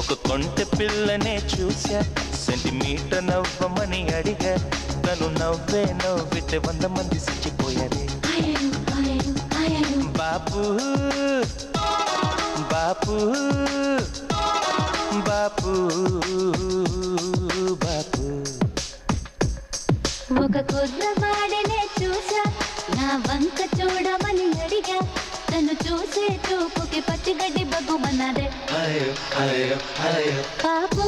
ఒక కొంటె పిల్లనే చూసా సెంటిమీటర్ నవ్వమని అడిగా తను నవ్వే నవ్వితే 100 మంది సిచ్చిపోయారే బాపు బాపు బాపు బాపు ఒక కుర్రవాడినే చూసా నా వంక చూడమని అడిగా తను చూసే చూపుకి పచ్చిగడ్డి బగ్గుమన్నారే బాపు